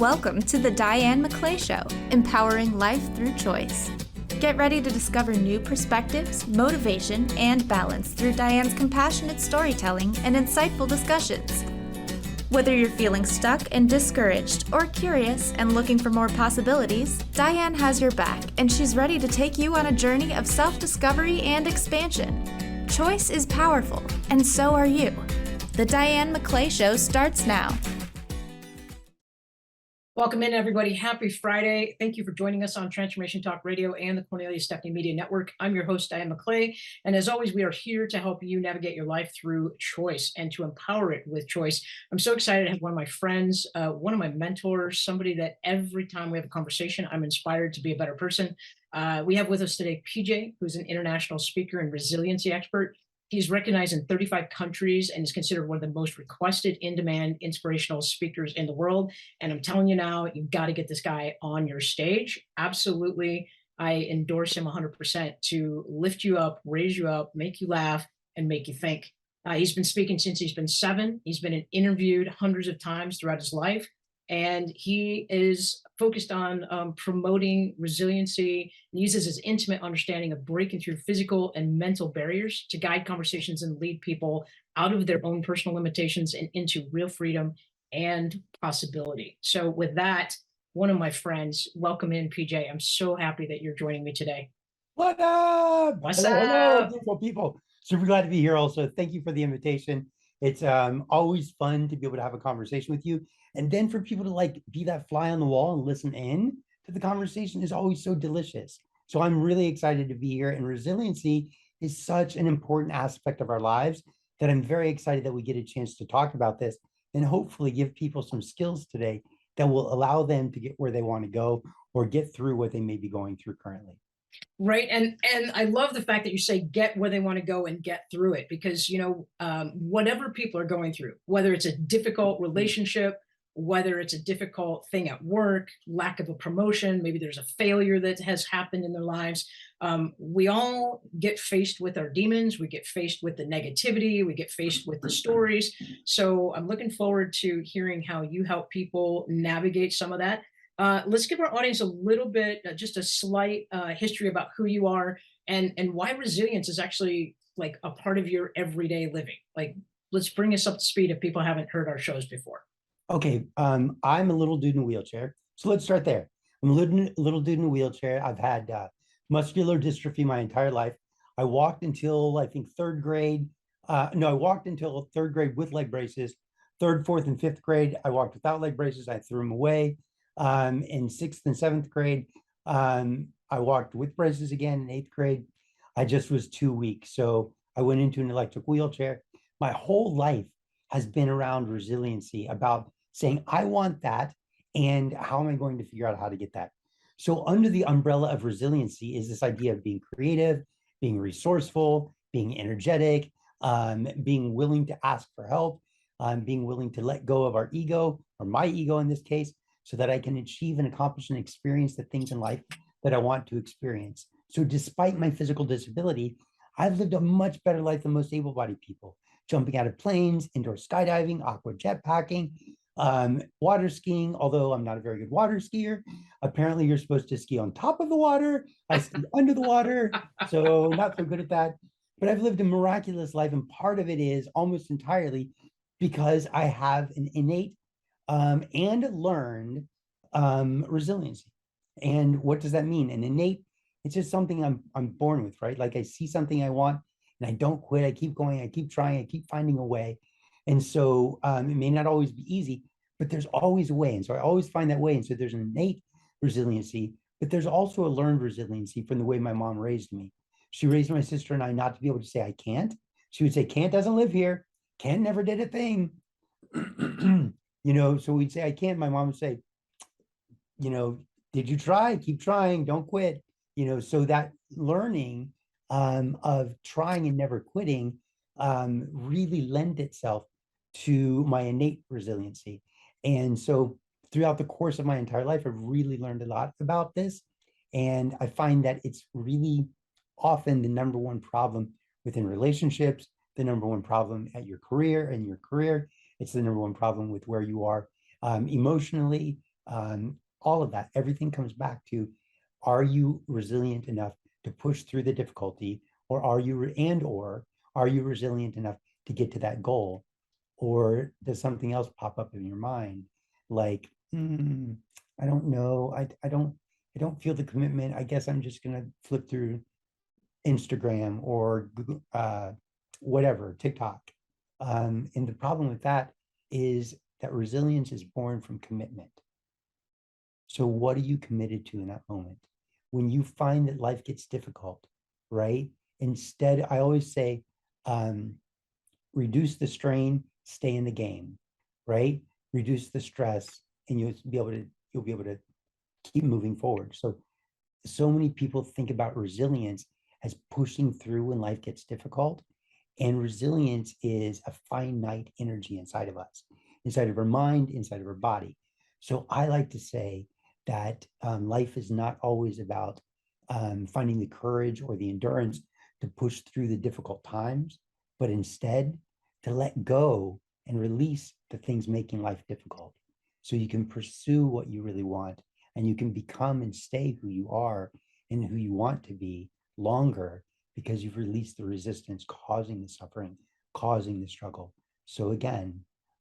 Welcome to the Diane McClay Show, empowering life through choice. Get ready to discover new perspectives, motivation, and balance through Diane's compassionate storytelling and insightful discussions. Whether you're feeling stuck and discouraged, or curious and looking for more possibilities, Diane has your back, and she's ready to take you on a journey of self-discovery and expansion. Choice is powerful, and so are you. The Diane McClay Show starts now. Welcome in, everybody. Happy Friday. Thank you for joining us on Transformation Talk Radio and the Cornelia Stephanie Media Network. I'm your host, Diane McClay. And as always, we are here to help you navigate your life through choice and to empower it with choice. I'm so excited to have one of my friends, one of my mentors, somebody that every time we have a conversation, I'm inspired to be a better person. We have with us today, PJ, who's an international speaker and resiliency expert. He's recognized in 35 countries and is considered one of the most requested, in-demand, inspirational speakers in the world. And I'm telling you now, you've got to get this guy on your stage. Absolutely. I endorse him 100% to lift you up, raise you up, make you laugh, and make you think. He's been speaking since he's been 7. He's been interviewed hundreds of times throughout his life. And he is focused on promoting resiliency and uses his intimate understanding of breaking through physical and mental barriers to guide conversations and lead people out of their own personal limitations and into real freedom and possibility. So with that, one of my friends, welcome in, PJ. I'm so happy that you're joining me today. What up? What's Hello, up? beautiful people. Super glad to be here also. Thank you for the invitation. It's always fun to be able to have a conversation with you. And then for people to be that fly on the wall and listen in to the conversation is always so delicious. So I'm really excited to be here. And resiliency is such an important aspect of our lives that I'm very excited that we get a chance to talk about this and hopefully give people some skills today that will allow them to get where they want to go or get through what they may be going through currently. Right. And I love the fact that you say get where they want to go and get through it, because, whatever people are going through, whether it's a difficult relationship, whether it's a difficult thing at work, lack of a promotion, maybe there's a failure that has happened in their lives. We all get faced with our demons. We get faced with the negativity. We get faced with the stories. So I'm looking forward to hearing how you help people navigate some of that. Let's give our audience a little bit, just a slight history about who you are and why resilience is actually like a part of your everyday living. Like, let's bring us up to speed if people haven't heard our shows before. Okay, I'm a little dude in a wheelchair. So let's start there. I'm a little dude in a wheelchair. I've had muscular dystrophy my entire life. I walked until I think third grade. I walked until third grade with leg braces. Third, fourth, and fifth grade, I walked without leg braces. I threw them away. In sixth and seventh grade, I walked with braces again. In eighth grade, I just was too weak. So I went into an electric wheelchair. My whole life has been around resiliency, about saying, I want that, and how am I going to figure out how to get that? So under the umbrella of resiliency is this idea of being creative, being resourceful, being energetic, being willing to ask for help, being willing to let go of our ego, or my ego in this case, so that I can achieve and accomplish and experience the things in life that I want to experience. So despite my physical disability, I've lived a much better life than most able-bodied people, jumping out of planes, indoor skydiving, aqua jetpacking, water skiing, although I'm not a very good water skier. Apparently you're supposed to ski on top of the water. I ski under the water, so not so good at that. But I've lived a miraculous life, and part of it is almost entirely because I have an innate and learned resiliency. And what does that mean? An innate, it's just something I'm born with, right? Like I see something I want and I don't quit. I keep going, I keep trying, I keep finding a way. And so it may not always be easy, but there's always a way. And so I always find that way. And so there's an innate resiliency, but there's also a learned resiliency from the way my mom raised me. She raised my sister and I not to be able to say I can't. She would say, can't doesn't live here. Can't never did a thing. So we'd say, I can't. My mom would say, did you try? Keep trying. Don't quit. So that learning of trying and never quitting really lend itself to my innate resiliency. And so throughout the course of my entire life, I've really learned a lot about this. And I find that it's really often the number one problem within relationships, the number one problem at your career and your career. It's the number one problem with where you are emotionally, all of that, everything comes back to, are you resilient enough to push through the difficulty, or are you resilient enough to get to that goal? Or does something else pop up in your mind? Like, I don't know. I don't feel the commitment. I guess I'm just gonna flip through Instagram or Google, whatever, TikTok. And the problem with that is that resilience is born from commitment. So what are you committed to in that moment? When you find that life gets difficult, right? Instead, I always say, reduce the strain, stay in the game, right? Reduce the stress, and you'll be able to keep moving forward. So many people think about resilience as pushing through when life gets difficult. And resilience is a finite energy inside of us, inside of our mind, inside of our body. So I like to say that life is not always about finding the courage or the endurance to push through the difficult times, but instead to let go and release the things making life difficult, so you can pursue what you really want, and you can become and stay who you are and who you want to be longer, because you've released the resistance causing the suffering, causing the struggle. So again,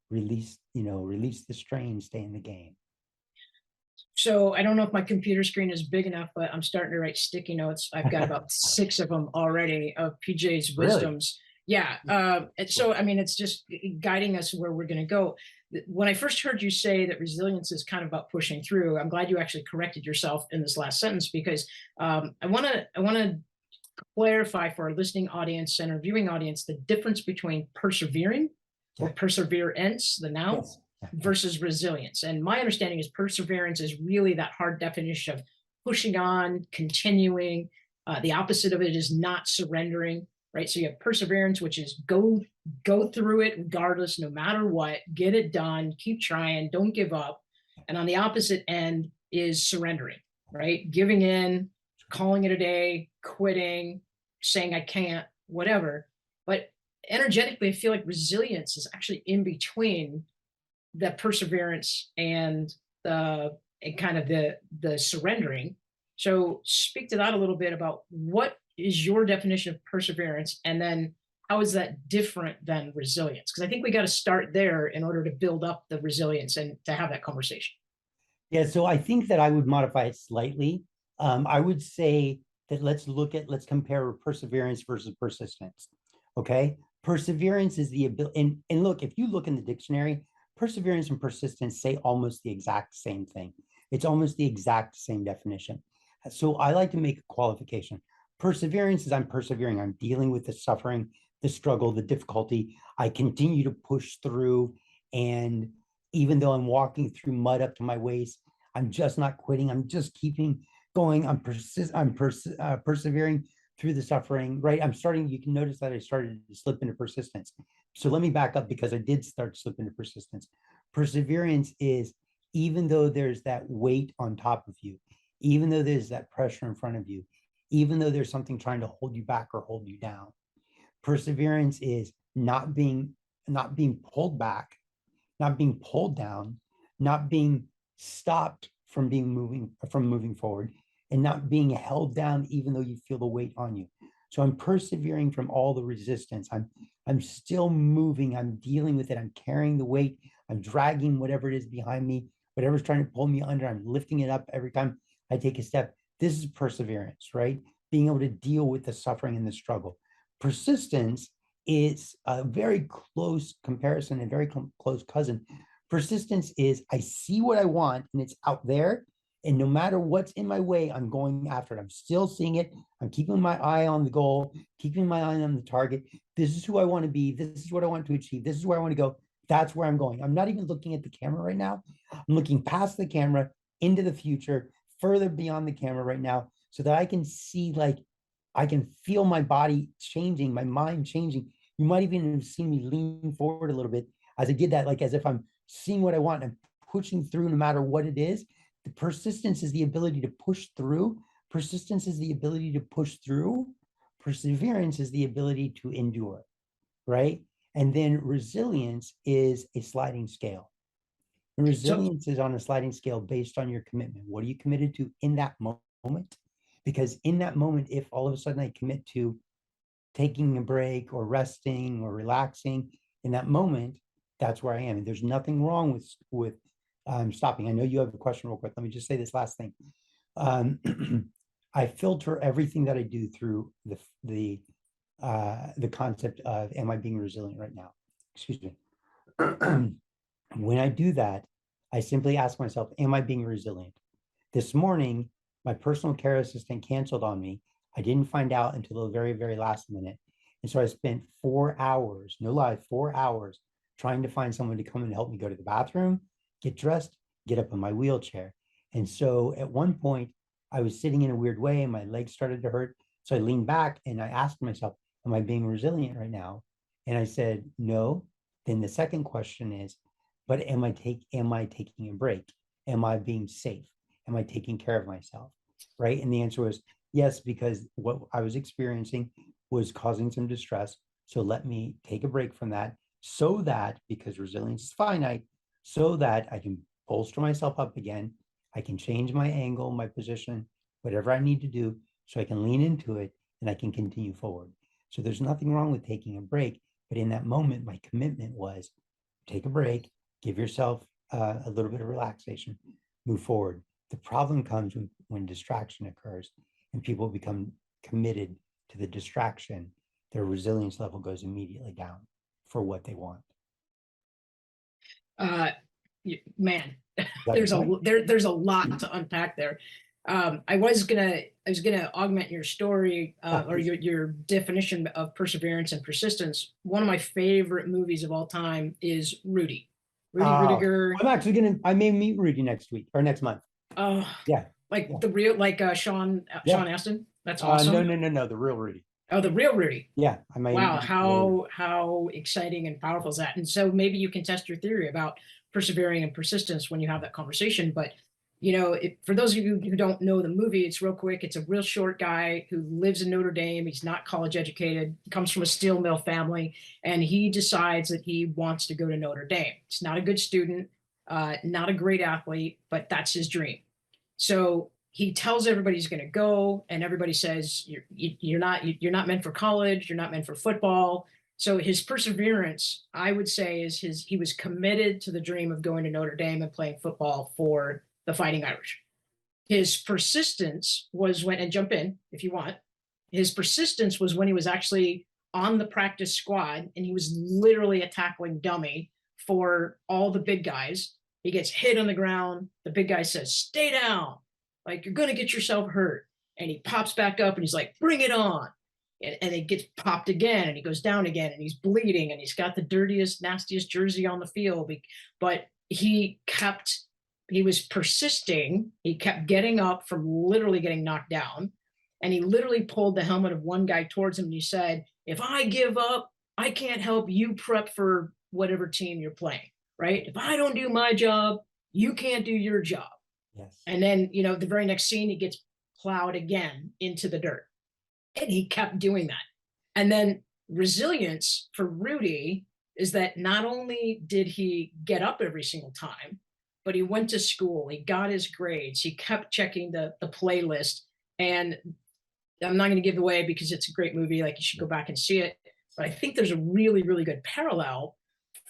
release the strain, stay in the game. So I don't know if my computer screen is big enough, but I'm starting to write sticky notes. I've got about 6 of them already of PJ's Really? wisdoms. Yeah. And so, I mean, it's just guiding us where we're going to go. When I first heard you say that resilience is kind of about pushing through, I'm glad you actually corrected yourself in this last sentence, because I want to clarify for our listening audience and our viewing audience the difference between persevering or perseverance, the noun, Yes. versus resilience. And my understanding is perseverance is really that hard definition of pushing on, continuing. The opposite of it is not surrendering, right? So you have perseverance, which is go through it regardless, no matter what, get it done, keep trying, don't give up. And on the opposite end is surrendering, right? Giving in, calling it a day, quitting, saying I can't, whatever. But energetically, I feel like resilience is actually in between the perseverance and the surrendering. So speak to that a little bit about what is your definition of perseverance, and then how is that different than resilience? Because I think we got to start there in order to build up the resilience and to have that conversation. Yeah, so I think that I would modify it slightly. I would say that let's compare perseverance versus persistence. Okay, perseverance is the ability, and look, if you look in the dictionary, perseverance and persistence say almost the exact same thing. It's almost the exact same definition. So I like to make a qualification. Perseverance is I'm persevering, I'm dealing with the suffering, the struggle, the difficulty. I continue to push through, and even though I'm walking through mud up to my waist, I'm just not quitting. I'm just keeping going. I'm persevering through the suffering, right? You can notice that I started to slip into persistence. So let me back up, because I did start to slip into persistence. Perseverance is, even though there's that weight on top of you, even though there's that pressure in front of you, even though there's something trying to hold you back or hold you down, perseverance is not being pulled back, not being pulled down, not being stopped from moving forward, and not being held down even though you feel the weight on you. So I'm persevering from all the resistance. I'm still moving. I'm dealing with it. I'm carrying the weight. I'm dragging whatever it is behind me, whatever's trying to pull me under. I'm lifting it up every time I take a step. This is perseverance, right? Being able to deal with the suffering and the struggle. Persistence is a very close comparison and very close cousin. Persistence is, I see what I want and it's out there, and no matter what's in my way, I'm going after it. I'm still seeing it. I'm keeping my eye on the goal, keeping my eye on the target. This is who I want to be. This is what I want to achieve. This is where I want to go. That's where I'm going. I'm not even looking at the camera right now. I'm looking past the camera into the future, further beyond the camera right now, so that I can see, like, I can feel my body changing, my mind changing. You might even have seen me lean forward a little bit as I did that, like as if I'm seeing what I want and pushing through no matter what it is. The persistence is the ability to push through. Persistence is the ability to push through. Perseverance is the ability to endure, right? And then resilience is a sliding scale. And So resilience is on a sliding scale based on your commitment. What are you committed to in that moment? Because in that moment, if all of a sudden I commit to taking a break or resting or relaxing in that moment, that's where I am. And there's nothing wrong with stopping. I know you have a question real quick. Let me just say this last thing. Um, I filter everything that I do through the concept of, am I being resilient right now? Excuse me. When I do that, I simply ask myself, am I being resilient? This morning, my personal care assistant canceled on me. I didn't find out until the very, very last minute. And so I spent 4 hours, no lie, 4 hours trying to find someone to come and help me go to the bathroom, get dressed, get up in my wheelchair. And so at one point, I was sitting in a weird way and my legs started to hurt. So I leaned back and I asked myself, am I being resilient right now? And I said, no. Then the second question is, but am I taking a break? Am I being safe? Am I taking care of myself? Right? And the answer was yes, because what I was experiencing was causing some distress. So let me take a break from that so that, because resilience is finite, so that I can bolster myself up again. I can change my angle, my position, whatever I need to do so I can lean into it and I can continue forward. So there's nothing wrong with taking a break. But in that moment, my commitment was take a break, give yourself a little bit of relaxation, move forward. The problem comes when distraction occurs and people become committed to the distraction, their resilience level goes immediately down for what they want. uh, man, There's there's a lot to unpack there. I was gonna augment your story or your definition of perseverance and persistence. One of my favorite movies of all time is Rudy. Rudiger. I may meet Rudy next week or next month. Oh, Yeah. like Yeah. the real, like Sean Astin. That's awesome. No, the real Rudy. Oh, the real Rudy. Yeah, I might. Wow, how exciting and powerful is that? And so maybe you can test your theory about persevering and persistence when you have that conversation. But for those of you who don't know the movie, it's real quick. It's a real short guy who lives in Notre Dame. He's not college educated, comes from a steel mill family, and he decides that he wants to go to Notre Dame. He's not a good student, not a great athlete, but that's his dream. So he tells everybody he's going to go, and everybody says you're not meant for college, you're not meant for football. So his perseverance, I would say, is he was committed to the dream of going to Notre Dame and playing football for the Fighting Irish. His persistence was when, and jump in if you want, his persistence was when he was actually on the practice squad and he was literally a tackling dummy for all the big guys. He gets hit on the ground. The big guy says, "Stay down. Like, you're going to get yourself hurt." And he pops back up and he's like, "Bring it on." And it gets popped again and he goes down again and he's bleeding and he's got the dirtiest, nastiest jersey on the field. But he was persisting. He kept getting up from literally getting knocked down. And he literally pulled the helmet of one guy towards him and he said, "If I give up, I can't help you prep for whatever team you're playing, right? If I don't do my job, you can't do your job." Yes. And then, the very next scene, he gets plowed again into the dirt. And he kept doing that. And then resilience for Rudy is that not only did he get up every single time, but he went to school, he got his grades, he kept checking the playlist. And I'm not going to give it away because it's a great movie, like you should go back and see it. But I think there's a really, really good parallel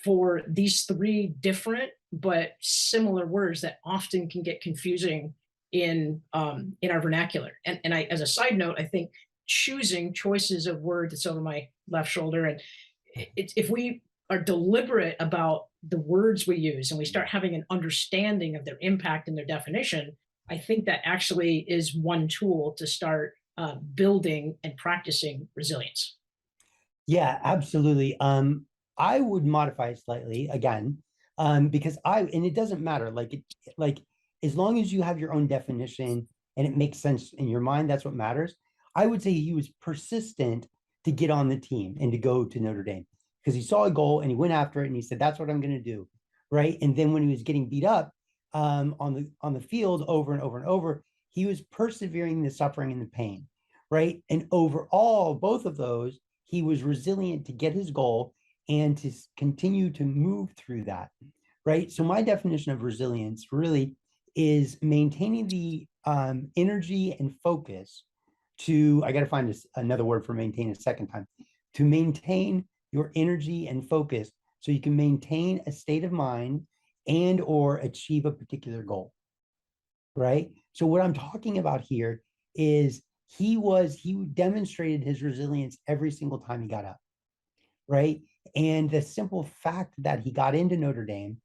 for these three different but similar words that often can get confusing in our vernacular. And I, as a side note, I think choosing choices of words, it's over my left shoulder, and if we are deliberate about the words we use and we start having an understanding of their impact and their definition, I think that actually is one tool to start building and practicing resilience. Yeah, absolutely. I would modify it slightly again, because and it doesn't matter. Like as long as you have your own definition and it makes sense in your mind, that's what matters. I would say he was persistent to get on the team and to go to Notre Dame because he saw a goal and he went after it and he said, "That's what I'm going to do." Right. And then when he was getting beat up on the field over and over and over, he was persevering the suffering and the pain. Right. And overall, both of those, he was resilient to get his goal and to continue to move through that. right? So my definition of resilience really is maintaining the energy and focus to, I got to find another word for maintain a second time, to maintain your energy and focus so you can maintain a state of mind and or achieve a particular goal, right? So what I'm talking about here is he demonstrated his resilience every single time he got up, right? And the simple fact that he got into Notre Dame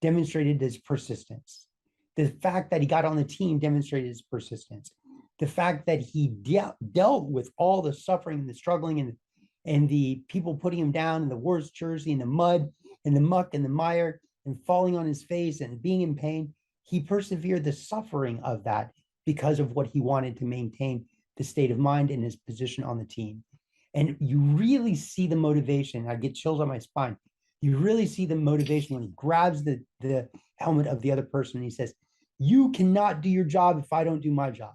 demonstrated his persistence. The fact that he got on the team demonstrated his persistence. The fact that he dealt with all the suffering and the struggling and the people putting him down in the worst jersey, in the mud, in the muck, and the mire, and falling on his face and being in pain. He persevered the suffering of that because of what he wanted to maintain the state of mind and his position on the team. And you really see the motivation. I get chills on my spine. You really see the motivation when he grabs the helmet of the other person and he says, "You cannot do your job if I don't do my job,"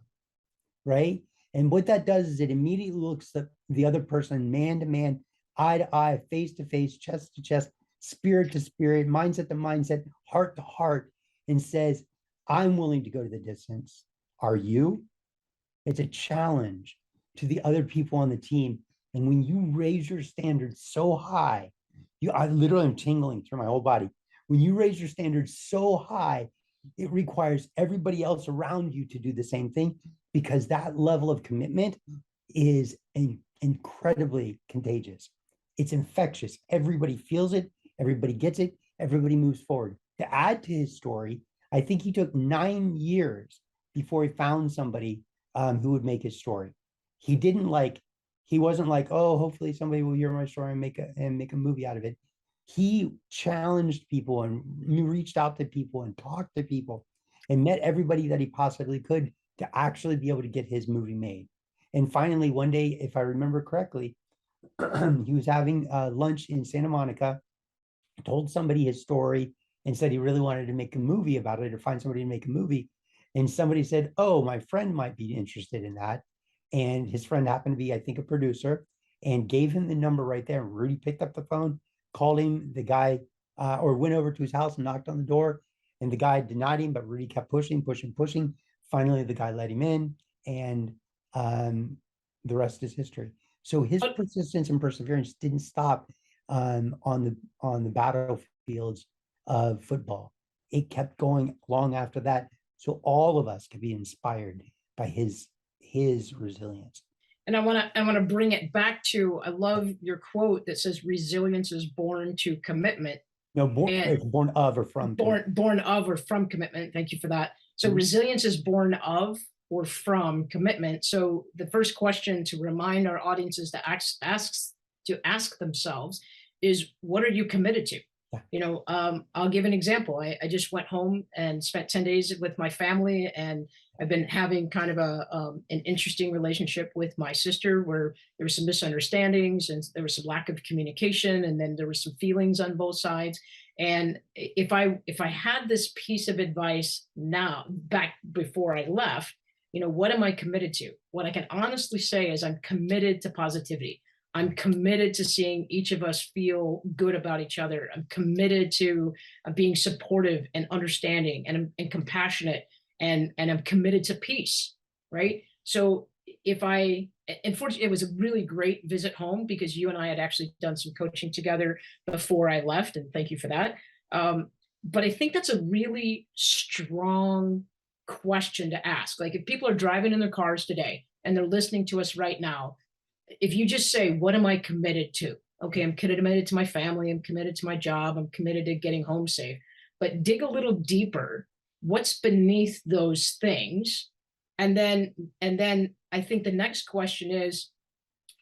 right? And what that does is it immediately looks at the other person man to man, eye to eye, face to face, chest to chest, spirit to spirit, mindset to mindset, heart to heart, and says, "I'm willing to go to the distance. Are you?" It's a challenge to the other people on the team. And when you raise your standards so high, I literally am tingling through my whole body. When you raise your standards so high, it requires everybody else around you to do the same thing, because that level of commitment is incredibly contagious. It's infectious. Everybody feels it. Everybody gets it. Everybody moves forward. To add to his story, I think he took 9 years before he found somebody who would make his story. He wasn't like, oh, hopefully somebody will hear my story and make a movie out of it. He challenged people and reached out to people and talked to people and met everybody that he possibly could to actually be able to get his movie made. And finally, one day, if I remember correctly, he was having lunch in Santa Monica, told somebody his story and said he really wanted to make a movie about it or find somebody to make a movie. And somebody said, "Oh, my friend might be interested in that." And his friend happened to be, I think, a producer, and gave him the number right there. Rudy picked up the phone, called him, the guy, or went over to his house and knocked on the door. And the guy denied him, but Rudy kept pushing. Finally, the guy let him in, and the rest is history. So his persistence and perseverance didn't stop on the battlefields of football. It kept going long after that. So all of us could be inspired by his resilience. And I want to bring it back to, I love your quote that says resilience is born to commitment. No, born of or from. Born of or from commitment. Thank you for that. So resilience is born of or from commitment. So the first question to remind our audiences to ask themselves is, what are you committed to? Yeah. I'll give an example. I just went home and spent 10 days with my family, and I've been having kind of an interesting relationship with my sister, where there were some misunderstandings and there was some lack of communication, and then there were some feelings on both sides. And if I had this piece of advice now, back before I left, what am I committed to? What I can honestly say is I'm committed to positivity. I'm committed to seeing each of us feel good about each other. I'm committed to being supportive and understanding and compassionate, and I'm committed to peace, right? So unfortunately, it was a really great visit home, because you and I had actually done some coaching together before I left, and thank you for that. But I think that's a really strong question to ask. Like, if people are driving in their cars today and they're listening to us right now, if you just say, what am I committed to? Okay, I'm committed to my family. I'm committed to my job. I'm committed to getting home safe. But dig a little deeper. What's beneath those things? And then I think the next question is,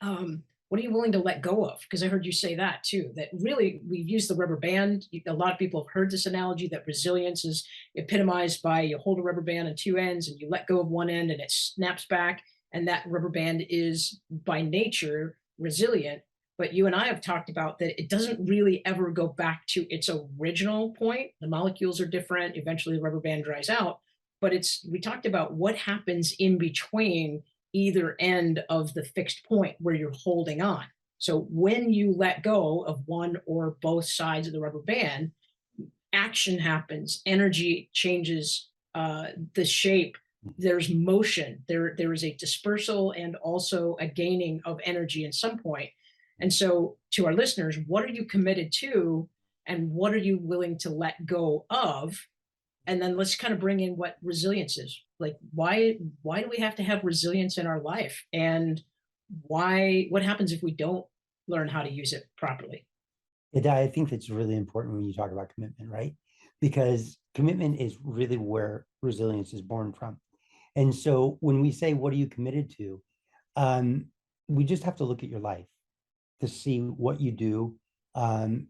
what are you willing to let go of? Because I heard you say that too, that really we've used the rubber band. A lot of people have heard this analogy that resilience is epitomized by, you hold a rubber band on two ends and you let go of one end and it snaps back. And that rubber band is by nature resilient. But you and I have talked about that it doesn't really ever go back to its original point. The molecules are different. Eventually the rubber band dries out. But we talked about what happens in between either end of the fixed point where you're holding on. So when you let go of one or both sides of the rubber band, action happens, energy changes the shape. There's motion. There is a dispersal and also a gaining of energy at some point. And so, to our listeners, what are you committed to, and what are you willing to let go of? And then let's kind of bring in what resilience is. Like, why do we have to have resilience in our life, and what happens if we don't learn how to use it properly? I think that's really important when you talk about commitment, right? Because commitment is really where resilience is born from. And so when we say, what are you committed to? Um, we just have to look at your life to see what you do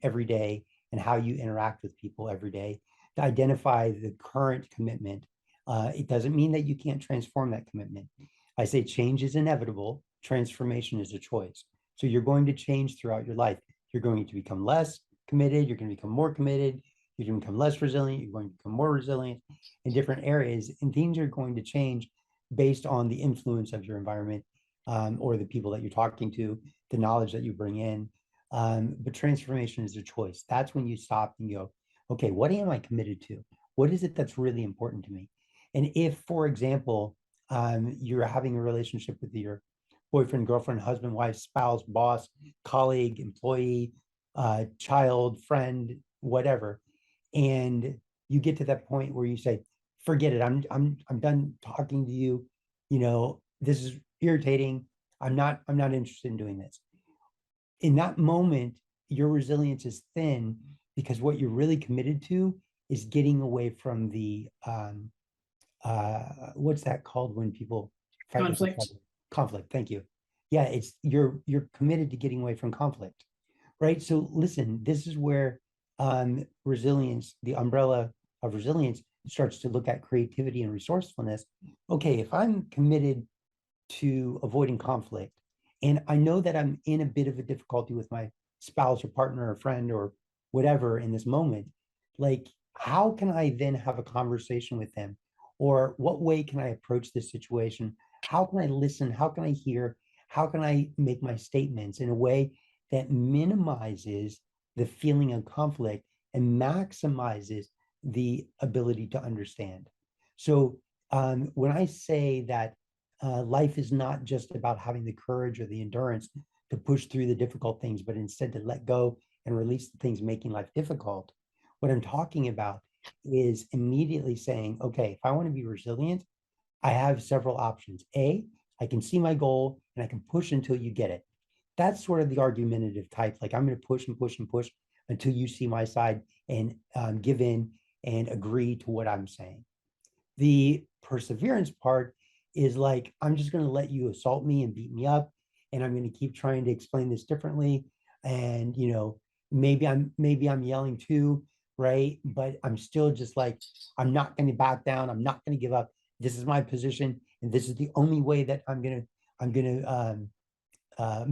every day and how you interact with people every day to identify the current commitment. It doesn't mean that you can't transform that commitment. I say change is inevitable, transformation is a choice. So you're going to change throughout your life. You're going to become less committed, you're going to become more committed, you're going to become less resilient, you're going to become more resilient in different areas, and things are going to change based on the influence of your environment, or the people that you're talking to, the knowledge that you bring in. But transformation is a choice. That's when you stop and go, okay, what am I committed to? What is it that's really important to me? And if, for example, you're having a relationship with your boyfriend, girlfriend, husband, wife, spouse, boss, colleague, employee, child, friend, whatever, and you get to that point where you say, forget it, I'm done talking to you, this is irritating, I'm not interested in doing this. In that moment, your resilience is thin, because what you're really committed to is getting away from the what's that called when people fight with each Conflict. other? Conflict. Thank you. Yeah, it's you're committed to getting away from conflict, right? So listen, this is where resilience, the umbrella of resilience, starts to look at creativity and resourcefulness. Okay, if I'm committed to avoiding conflict, and I know that I'm in a bit of a difficulty with my spouse or partner or friend or whatever in this moment, like, how can I then have a conversation with them? Or what way can I approach this situation? How can I listen? How can I hear? How can I make my statements in a way that minimizes the feeling of conflict and maximizes the ability to understand? So when I say that life is not just about having the courage or the endurance to push through the difficult things, but instead to let go and release the things making life difficult, what I'm talking about is immediately saying, okay, if I want to be resilient, I have several options. A, I can see my goal and I can push until you get it. That's sort of the argumentative type. Like, I'm going to push and push and push until you see my side and give in and agree to what I'm saying. The perseverance part is like, I'm just going to let you assault me and beat me up, and I'm going to keep trying to explain this differently. And maybe I'm yelling too, right? But I'm still just like, I'm not going to back down. I'm not going to give up. This is my position, and this is the only way that I'm gonna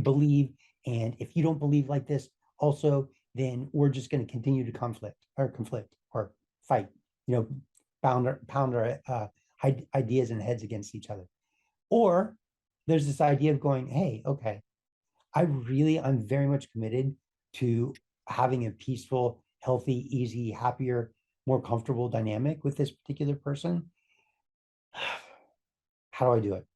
believe. And if you don't believe like this, also, then we're just going to continue to conflict or fight. You know, pound our ideas and heads against each other. Or there's this idea of going, hey, okay, I'm very much committed to having a peaceful, healthy, easy, happier, more comfortable dynamic with this particular person. How do I do it?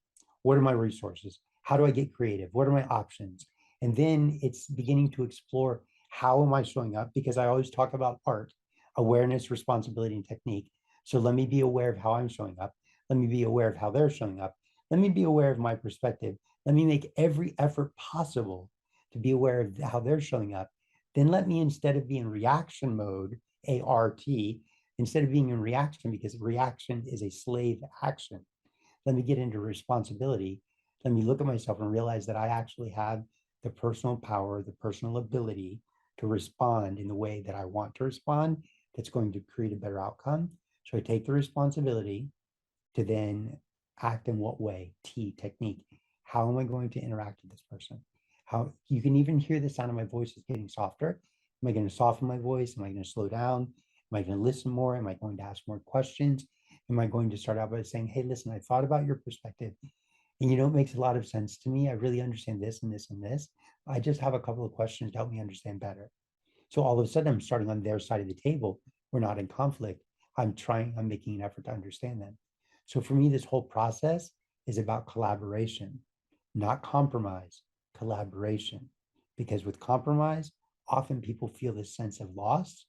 What are my resources? How do I get creative? What are my options? And then it's beginning to explore, how am I showing up? Because I always talk about art, awareness, responsibility, and technique. So let me be aware of how I'm showing up. Let me be aware of how they're showing up. Let me be aware of my perspective. Let me make every effort possible to be aware of how they're showing up. Then let me, instead of being in reaction mode, ART, instead of being in reaction, because reaction is a slave action, let me get into responsibility. Let me look at myself and realize that I actually have the personal power, the personal ability to respond in the way that I want to respond, that's going to create a better outcome. So I take the responsibility to then act in what way? Technique. How am I going to interact with this person? How, you can even hear the sound of my voice is getting softer. Am I going to soften my voice? Am I going to slow down? Am I going to listen more? Am I going to ask more questions? Am I going to start out by saying, hey, listen, I thought about your perspective, and it makes a lot of sense to me. I really understand this and this and this. I just have a couple of questions to help me understand better. So all of a sudden, I'm starting on their side of the table we're not in conflict, I'm making an effort to understand them. So for me, this whole process is about collaboration, not compromise, collaboration. Because with compromise, often people feel this sense of loss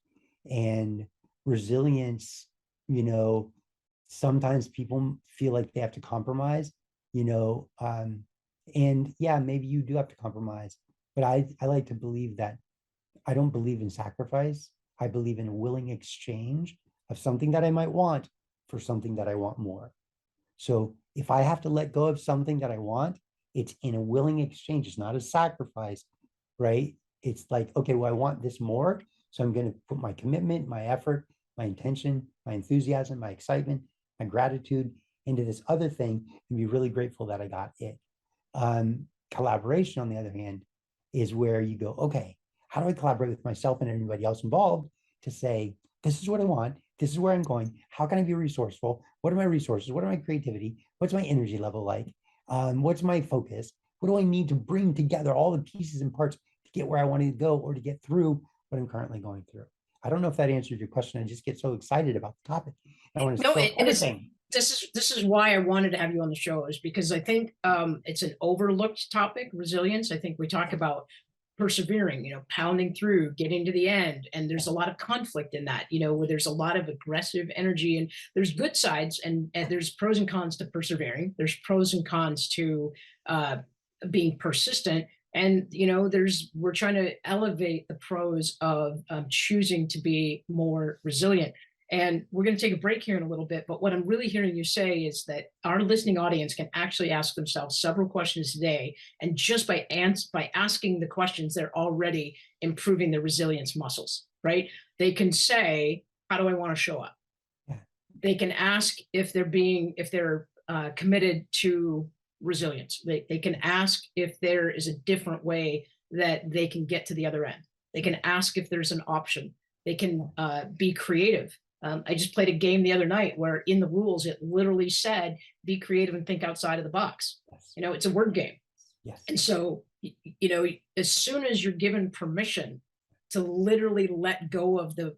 and resilience, you know, sometimes people feel like they have to compromise, you know, and yeah, maybe you do have to compromise, but I like to believe that I don't believe in sacrifice. I believe in a willing exchange of something that I might want for something that I want more. So if I have to let go of something that I want, it's in a willing exchange. It's not a sacrifice, right? It's like, okay, well, I want this more. So I'm going to put my commitment, my effort, my intention, my enthusiasm, my excitement, my gratitude into this other thing and be really grateful that I got it. Collaboration, on the other hand, is where you go, okay, how do I collaborate with myself and anybody else involved to say, this is what I want, this is where I'm going, how can I be resourceful? What are my resources? What are my creativity? What's my energy level like? What's my focus? What do I need to bring together all the pieces and parts to get where I want to go or to get through what I'm currently going through? I don't know if that answered your question. I just get so excited about the topic. I want to No, throw it is. everything. This is why I wanted to have you on the show, is because I think it's an overlooked topic, resilience. I think we talk about persevering, pounding through, getting to the end, and there's a lot of conflict in that, where there's a lot of aggressive energy, and there's good sides, and there's pros and cons to persevering. There's pros and cons to being persistent, and we're trying to elevate the pros of choosing to be more resilient. And we're going to take a break here in a little bit. But what I'm really hearing you say is that our listening audience can actually ask themselves several questions today. And just by asking the questions, they're already improving their resilience muscles, right? They can say, how do I want to show up? Yeah. They can ask if they're committed to resilience. They can ask if there is a different way that they can get to the other end. They can ask if there's an option. They can be creative. I just played a game the other night where in the rules, it literally said, be creative and think outside of the box. Yes. It's a word game. Yes. And so, as soon as you're given permission to literally let go of the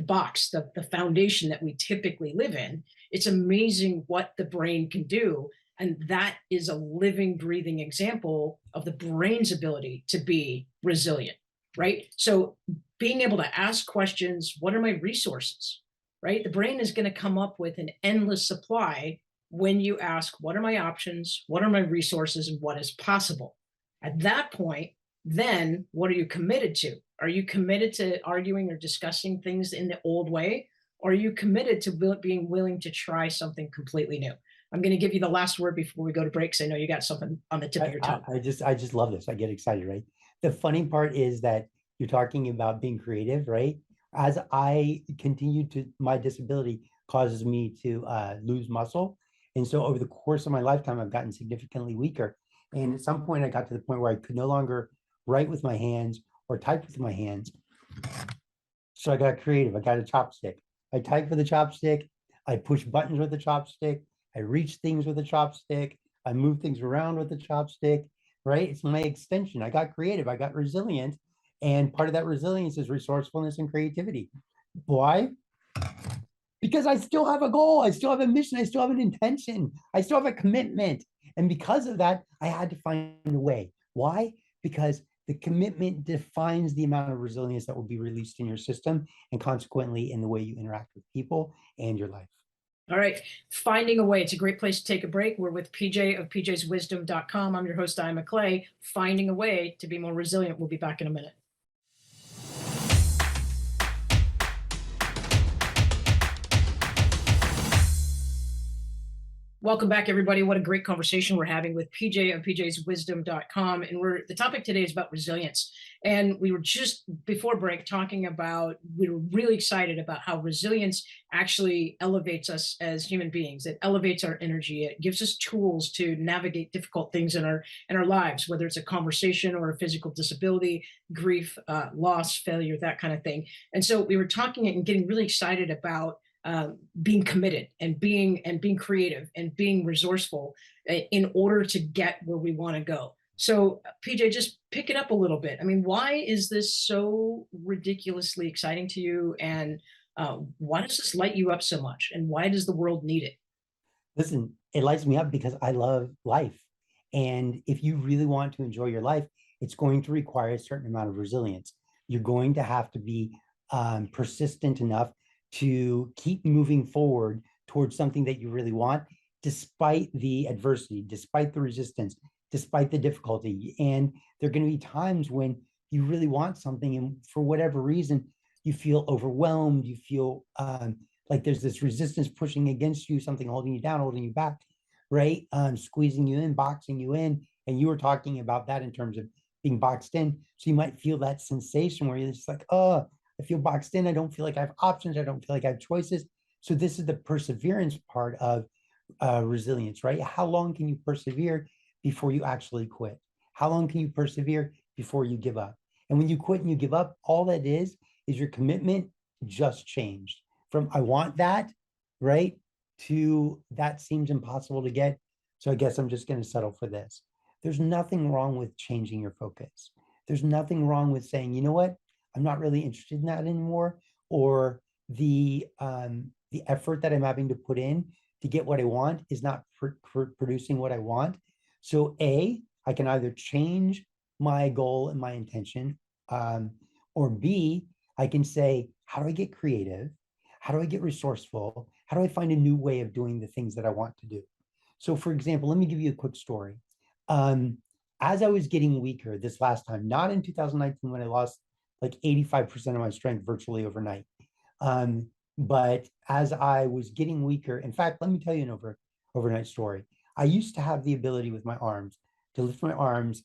box, the foundation that we typically live in, it's amazing what the brain can do. And that is a living, breathing example of the brain's ability to be resilient, right? So being able to ask questions, what are my resources, right? The brain is going to come up with an endless supply when you ask, what are my options? What are my resources? And what is possible? At that point, then what are you committed to? Are you committed to arguing or discussing things in the old way? Or are you committed to being willing to try something completely new? I'm going to give you the last word before we go to break, because I know you got something on the tip of your tongue. I just love this. I get excited, right? The funny part is that you're talking about being creative, right? As I continue to, my disability causes me to lose muscle. And so over the course of my lifetime, I've gotten significantly weaker. And at some point I got to the point where I could no longer write with my hands or type with my hands. So I got creative. I got a chopstick. I type with a chopstick. I push buttons with a chopstick. I reach things with a chopstick. I move things around with a chopstick, right? It's my extension. I got creative. I got resilient. And part of that resilience is resourcefulness and creativity. Why? Because I still have a goal. I still have a mission. I still have an intention. I still have a commitment. And because of that, I had to find a way. Why? Because the commitment defines the amount of resilience that will be released in your system and consequently in the way you interact with people and your life. All right. Finding a way. It's a great place to take a break. We're with PJ of pjswisdom.com. I'm your host, Diane McClay. Finding a way to be more resilient. We'll be back in a minute. Welcome back, everybody. What a great conversation we're having with PJ of pjswisdom.com. And the topic today is about resilience. And we were just before break talking about, we were really excited about how resilience actually elevates us as human beings. It elevates our energy. It gives us tools to navigate difficult things in our lives, whether it's a conversation or a physical disability, grief, loss, failure, that kind of thing. And so we were talking and getting really excited about being committed and being creative and being resourceful in order to get where we want to go. So PJ, just pick it up a little bit. I mean, why is this so ridiculously exciting to you? And Why does this light you up so much, and why does the world need it? Listen, it lights me up because I love life. And if you really want to enjoy your life, it's going to require a certain amount of resilience. You're going to have to be persistent enough to keep moving forward towards something that you really want, despite the adversity, despite the resistance, despite the difficulty. And there are going to be times when you really want something, and for whatever reason, you feel overwhelmed, you feel like there's this resistance pushing against you, something holding you down, holding you back, right? Squeezing you in, boxing you in. And you were talking about that in terms of being boxed in. So you might feel that sensation where you're just like, oh, I feel boxed in. I don't feel like I have options. I don't feel like I have choices. So this is the perseverance part of resilience, right? How long can you persevere before you actually quit? How long can you persevere before you give up? And when you quit and you give up, all that is your commitment just changed from I want that, right, to that seems impossible to get. So I guess I'm just going to settle for this. There's nothing wrong with changing your focus. There's nothing wrong with saying, you know what, I'm not really interested in that anymore, or the effort that I'm having to put in to get what I want is not producing what I want. So I can either change my goal and my intention, or B, I can say, how do I get creative? How do I get resourceful? How do I find a new way of doing the things that I want to do? So, for example, let me give you a quick story. As I was getting weaker this last time, not in 2019 when I lost like 85% of my strength virtually overnight, but as I was getting weaker, in fact, let me tell you an overnight story. I used to have the ability with my arms to lift my arms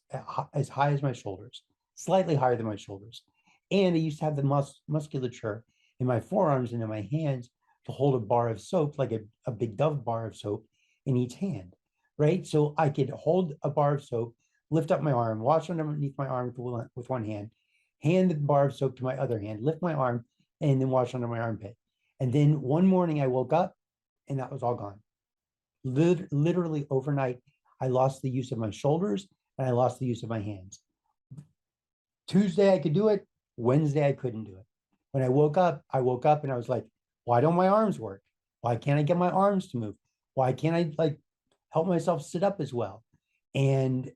as high as my shoulders, slightly higher than my shoulders. And I used to have the musculature in my forearms and in my hands to hold a bar of soap, like a big Dove bar of soap in each hand, right? So I could hold a bar of soap, lift up my arm, wash underneath my arm with one hand the bar of soap to my other hand, lift my arm, and then wash under my armpit. And then one morning I woke up and that was all gone. Literally overnight, I lost the use of my shoulders and I lost the use of my hands. Tuesday I could do it. Wednesday I couldn't do it. When I woke up and I was like, why don't my arms work? Why can't I get my arms to move? Why can't I like help myself sit up as well? And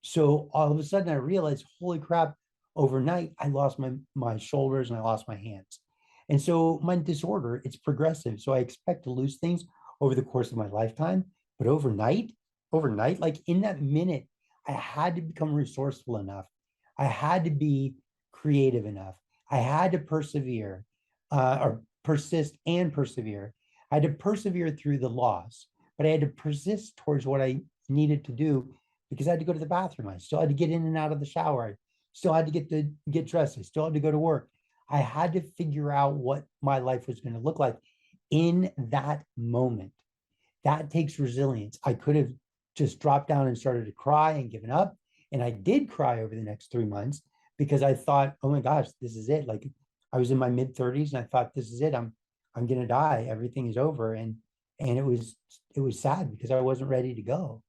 so all of a sudden I realized, holy crap, overnight I lost my shoulders and I lost my hands. And so my disorder, it's progressive. So I expect to lose things over the course of my lifetime, but overnight, like in that minute, I had to become resourceful enough. I had to be creative enough. I had to persevere, or persist and persevere. I had to persevere through the loss, but I had to persist towards what I needed to do because I had to go to the bathroom. I still had to get in and out of the shower. I still had to get dressed. I still had to go to work. I had to figure out what my life was going to look like in that moment. That takes resilience. I could have just dropped down and started to cry and given up. And I did cry over the next 3 months because I thought, oh my gosh, this is it. Like I was in my mid 30s and I thought, this is it. I'm going to die. Everything is over. And it was sad because I wasn't ready to go.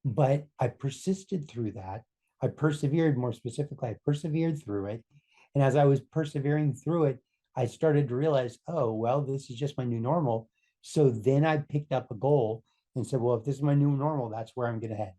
But I persisted through that. I persevered, more specifically, I persevered through it. And as I was persevering through it, I started to realize, oh, well, this is just my new normal. So then I picked up a goal and said, well, if this is my new normal, that's where I'm going to head.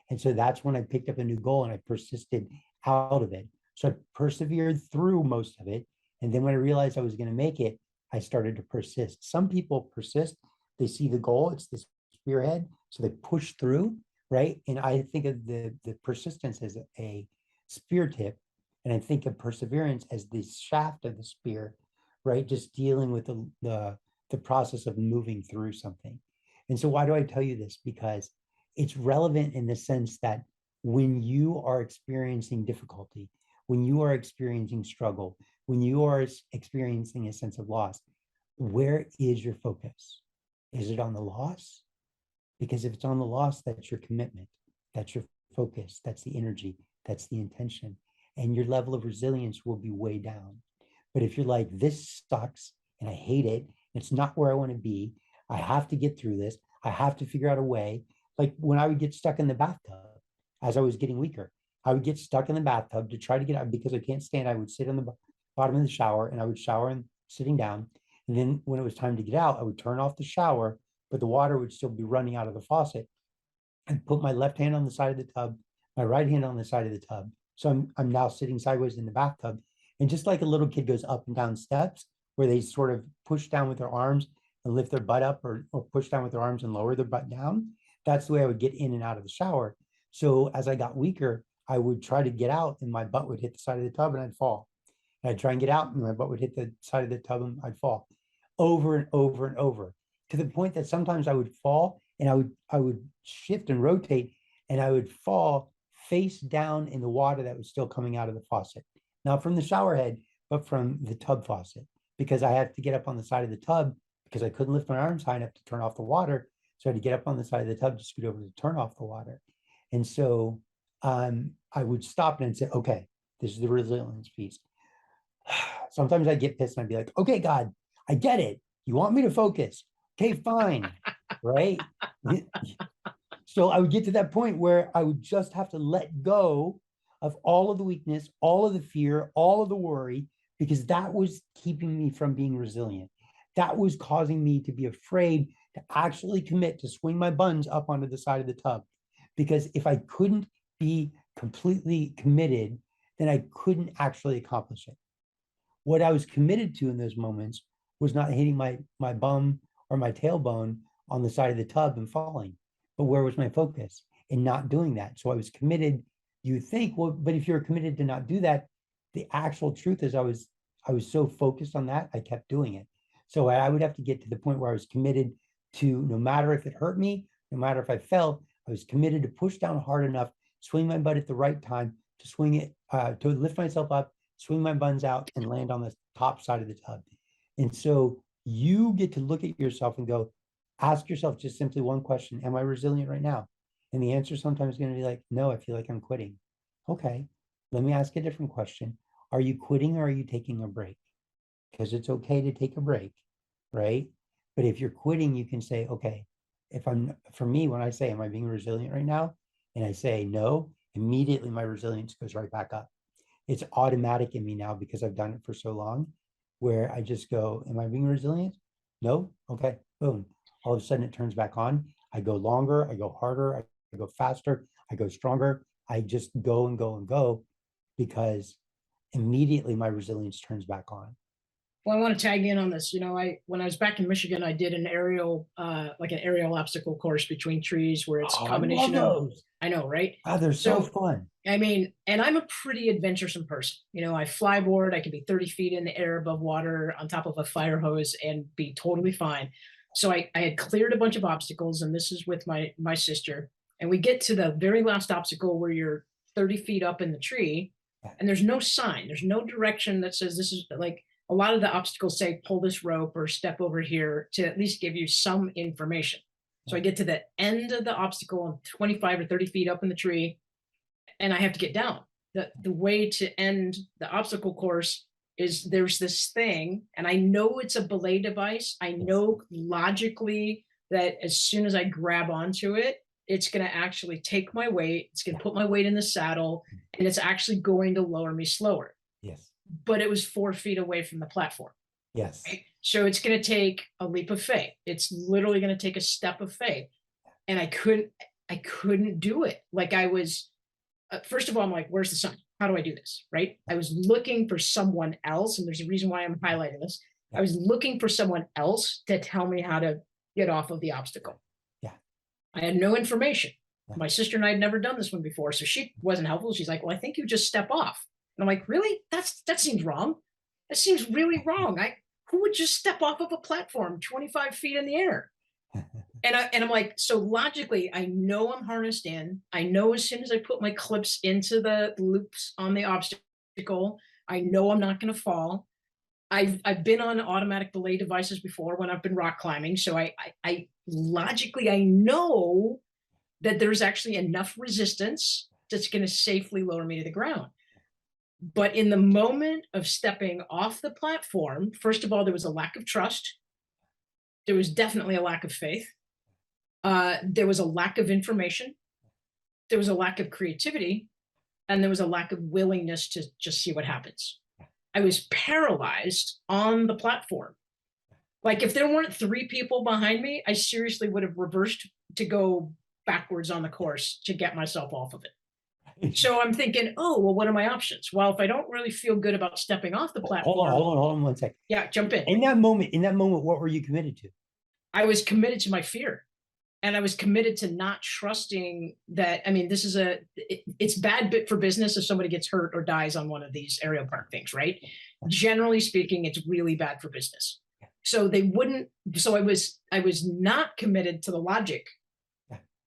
And so that's when I picked up a new goal and I persisted out of it. So I persevered through most of it. And then when I realized I was going to make it, I started to persist. Some people persist, they see the goal, it's the spearhead, so they push through, right? And I think of the persistence as a spear tip, and I think of perseverance as the shaft of the spear, right? Just dealing with the process of moving through something. And so why do I tell you this? Because it's relevant in the sense that when you are experiencing difficulty, when you are experiencing struggle, when you are experiencing a sense of loss, where is your focus? Is it on the loss? Because if it's on the loss, that's your commitment, that's your focus, that's the energy, that's the intention, and your level of resilience will be way down. But if you're like, this sucks and I hate it, it's not where I want to be, I have to get through this, I have to figure out a way. Like when I would get stuck in the bathtub as I was getting weaker, I would get stuck in the bathtub to try to get out because I can't stand. I would sit on the bottom of the shower and I would shower sitting down. And then when it was time to get out, I would turn off the shower, but the water would still be running out of the faucet. And put my left hand on the side of the tub, my right hand on the side of the tub. So I'm now sitting sideways in the bathtub. And just like a little kid goes up and down steps where they sort of push down with their arms and lift their butt up, or push down with their arms and lower their butt down, that's the way I would get in and out of the shower. So as I got weaker, I would try to get out and my butt would hit the side of the tub and I'd fall. And I'd try and get out and my butt would hit the side of the tub and I'd fall over and over and over, to the point that sometimes I would fall and I would shift and rotate and I would fall face down in the water that was still coming out of the faucet. Not from the shower head, but from the tub faucet, because I had to get up on the side of the tub because I couldn't lift my arms high enough to turn off the water. So I had to get up on the side of the tub to scoot over to turn off the water. And so I would stop and say, okay, this is the resilience piece. Sometimes I'd get pissed and I'd be like, okay, God, I get it. You want me to focus. Okay, fine. Right. So I would get to that point where I would just have to let go of all of the weakness, all of the fear, all of the worry, because that was keeping me from being resilient. That was causing me to be afraid to actually commit to swing my buns up onto the side of the tub. Because if I couldn't be completely committed, then I couldn't actually accomplish it. What I was committed to in those moments was not hitting my bum or my tailbone on the side of the tub and falling. But where was my focus? In not doing that. So I was committed. You think, well, but if you're committed to not do that, the actual truth is I was so focused on that, I kept doing it. So I would have to get to the point where I was committed to, no matter if it hurt me, no matter if I fell, I was committed to push down hard enough, swing my butt at the right time, to swing it, to lift myself up, swing my buns out and land on the top side of the tub. And so you get to look at yourself and go, ask yourself just simply one question: am I resilient right now? And the answer sometimes is going to be like, no, I feel like I'm quitting. Okay, let me ask a different question. Are you quitting or are you taking a break? Because it's okay to take a break, right? But if you're quitting, you can say, okay, for me, when I say, am I being resilient right now? And I say no, immediately my resilience goes right back up. It's automatic in me now because I've done it for so long, where I just go, am I being resilient? No? Okay, boom. All of a sudden it turns back on. I go longer, I go harder, I go faster, I go stronger. I just go and go and go, because immediately my resilience turns back on. Well, I want to tag in on this. When I was back in Michigan, I did an aerial obstacle course between trees, where it's a combination of, I know, right? Ah, they're so fun. I mean, and I'm a pretty adventuresome person. I fly board, I can be 30 feet in the air above water on top of a fire hose and be totally fine. So I had cleared a bunch of obstacles, and this is with my sister. And we get to the very last obstacle where you're 30 feet up in the tree, and there's no sign, there's no direction that says this is, like, a lot of the obstacles say pull this rope or step over here to at least give you some information. So I get to the end of the obstacle, I'm 25 or 30 feet up in the tree, and I have to get down. The way to end the obstacle course is there's this thing, and I know it's a belay device. I know logically that as soon as I grab onto it, it's going to actually take my weight. It's going to put my weight in the saddle, and it's actually going to lower me slower. Yes. But it was 4 feet away from the platform. Yes. Right? So it's going to take a leap of faith. It's literally going to take a step of faith. And I couldn't do it. Like, I was, first of all, I'm like, where's the sign? How do I do this? Right. I was looking for someone else. And there's a reason why I'm highlighting this. I was looking for someone else to tell me how to get off of the obstacle. Yeah. I had no information. Yeah. My sister and I had never done this one before. So she wasn't helpful. She's like, well, I think you just step off. And I'm like, really? That seems wrong. That seems really wrong. Who would just step off of a platform 25 feet in the air? And I'm like, so logically, I know I'm harnessed in. I know as soon as I put my clips into the loops on the obstacle, I know I'm not going to fall. I've been on automatic belay devices before when I've been rock climbing. So I logically, I know that there's actually enough resistance that's going to safely lower me to the ground. But in the moment of stepping off the platform, first of all, there was a lack of trust. There was definitely a lack of faith. There was a lack of information. There was a lack of creativity. And there was a lack of willingness to just see what happens. I was paralyzed on the platform. Like if there weren't 3 people behind me, I seriously would have reversed to go backwards on the course to get myself off of it. So I'm thinking, oh, well, what are my options? Well, if I don't really feel good about stepping off the platform, Hold on 1 second. yeah, jump in. In that moment, what were you committed to? I was committed to my fear. And I was committed to not trusting that. I mean, this is it's bad bit for business if somebody gets hurt or dies on one of these aerial park things, right? Generally speaking, it's really bad for business. So I was not committed to the logic,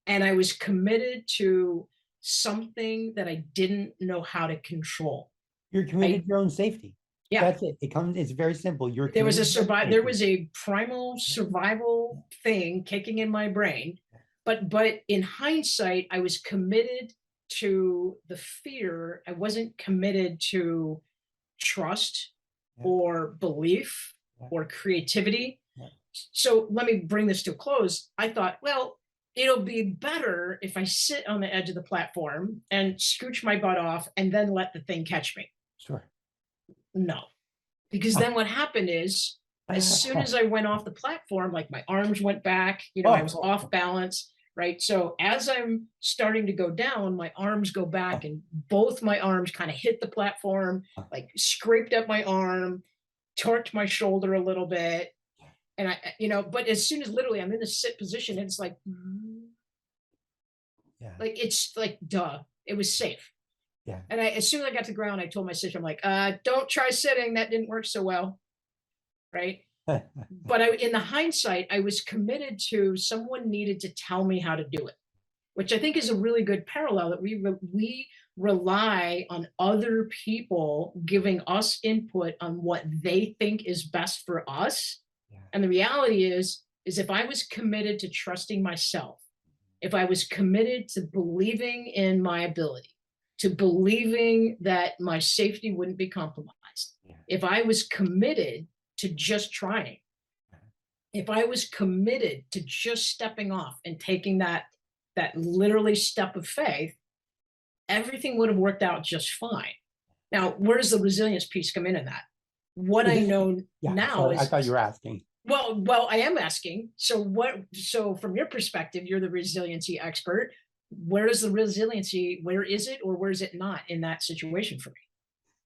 and I was committed to something that I didn't know how to control. You're committed to your own safety. Yeah. That's it. It's very simple. There was a primal survival thing kicking in my brain, but in hindsight, I was committed to the fear. I wasn't committed to trust or belief or creativity. So let me bring this to a close. I thought, well, it'll be better if I sit on the edge of the platform and scooch my butt off and then let the thing catch me. Sure. No, because then what happened is, as soon as I went off the platform, like my arms went back, I was off balance, right? So as I'm starting to go down, my arms go back and both my arms kind of hit the platform, like scraped up my arm, torqued my shoulder a little bit. And but as soon as literally I'm in the sit position, it's like, like, it's like, duh, it was safe. Yeah. And as soon as I got to the ground, I told my sister, I'm like, don't try sitting. That didn't work so well. Right. But in the hindsight, I was committed to someone needed to tell me how to do it, which I think is a really good parallel, that we rely on other people giving us input on what they think is best for us. Yeah. And the reality is if I was committed to trusting myself, if I was committed to believing in my ability, to believing that my safety wouldn't be compromised, if I was committed to just trying, if I was committed to just stepping off and taking that literally step of faith, everything would have worked out just fine. Now, where does the resilience piece come in that? What I know now is, I thought you were asking. Well, I am asking. So from your perspective, you're the resiliency expert. Where is the resiliency? Where is it, or where is it not in that situation for me?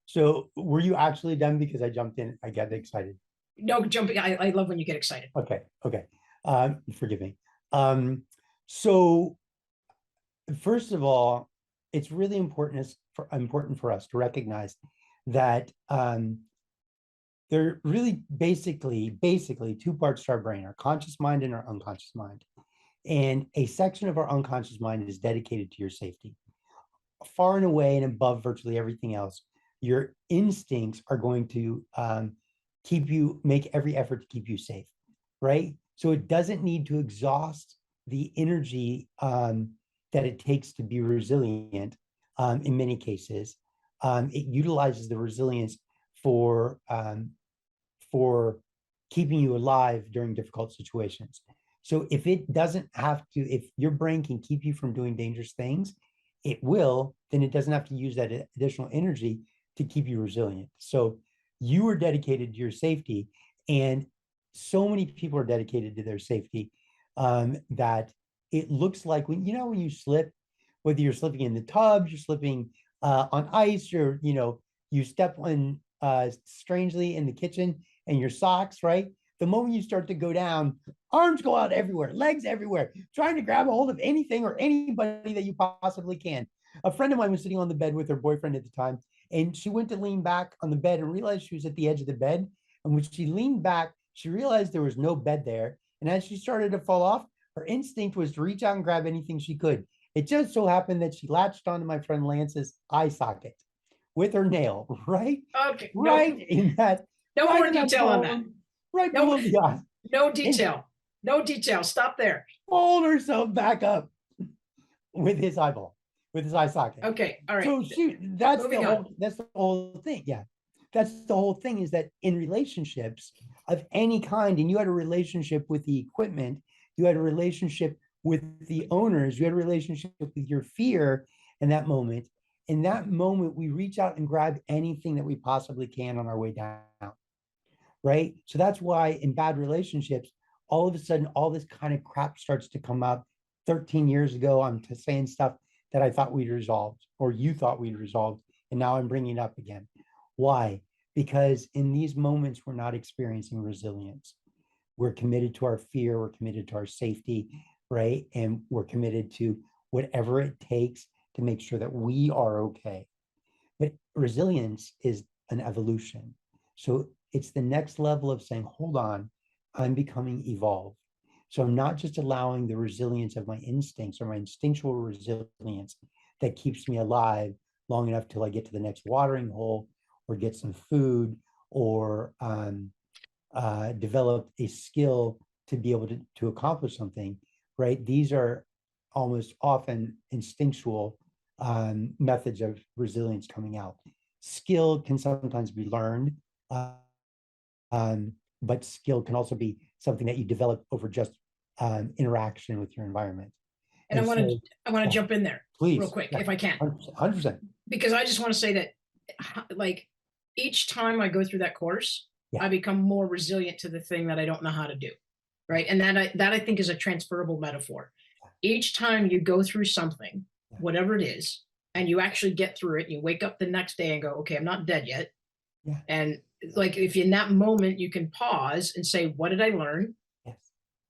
So were you actually done? Because I jumped in, I got excited. No, jumping. I love when you get excited. Okay. Forgive me. So first of all, it's really important for us to recognize that there are really basically 2 parts to our brain: our conscious mind and our unconscious mind. And a section of our unconscious mind is dedicated to your safety. Far and away and above virtually everything else, your instincts are going to make every effort to keep you safe, right? So it doesn't need to exhaust the energy that it takes to be resilient. In many cases, it utilizes the resilience for keeping you alive during difficult situations. So if your brain can keep you from doing dangerous things, it will, then it doesn't have to use that additional energy to keep you resilient. So you are dedicated to your safety, and so many people are dedicated to their safety that it looks like when you slip, whether you're slipping in the tub, you're slipping on ice, or you step on strangely in the kitchen and your socks, right? The moment you start to go down, arms go out everywhere, legs everywhere, trying to grab a hold of anything or anybody that you possibly can. A friend of mine was sitting on the bed with her boyfriend at the time, and she went to lean back on the bed and realized she was at the edge of the bed. And when she leaned back, she realized there was no bed there. And as she started to fall off, her instinct was to reach out and grab anything she could. It just so happened that she latched onto my friend Lance's eye socket with her nail, right? Okay. Right in that. No more detail on that. Right below the eye. No detail. No detail. Stop there. Fold herself back up with his eyeball, with his eye socket. Okay. All right. So that's the whole thing. Yeah. That's the whole thing, is that in relationships of any kind, and you had a relationship with the equipment, you had a relationship with the owners, you had a relationship with your fear in that moment, in that moment, we reach out and grab anything that we possibly can on our way down, right? So that's why in bad relationships, all of a sudden, all this kind of crap starts to come up. 13 years ago, I'm saying stuff that I thought we'd resolved, or you thought we'd resolved, and now I'm bringing it up again. Why? Because in these moments, we're not experiencing resilience. We're committed to our fear, we're committed to our safety, right? And we're committed to whatever it takes to make sure that we are okay. But resilience is an evolution. So it's the next level of saying, hold on, I'm becoming evolved. So I'm not just allowing the resilience of my instincts or my instinctual resilience that keeps me alive long enough till I get to the next watering hole or get some food or develop a skill to be able to accomplish something, right? These are almost often instinctual methods of resilience coming out. Skill can sometimes be learned, but skill can also be something that you develop over just interaction with your environment. And I want to jump in there, please, real quick, if I can, 100%. Because I just want to say that, like, each time I go through that course, Yeah. I become more resilient to the thing that I don't know how to do, right? And that I think is a transferable metaphor. Each time you go through something, whatever it is, and you actually get through it, you wake up the next day and go, okay, I'm not dead yet. Yeah. And like, if in that moment you can pause and say, what did I learn? Yes.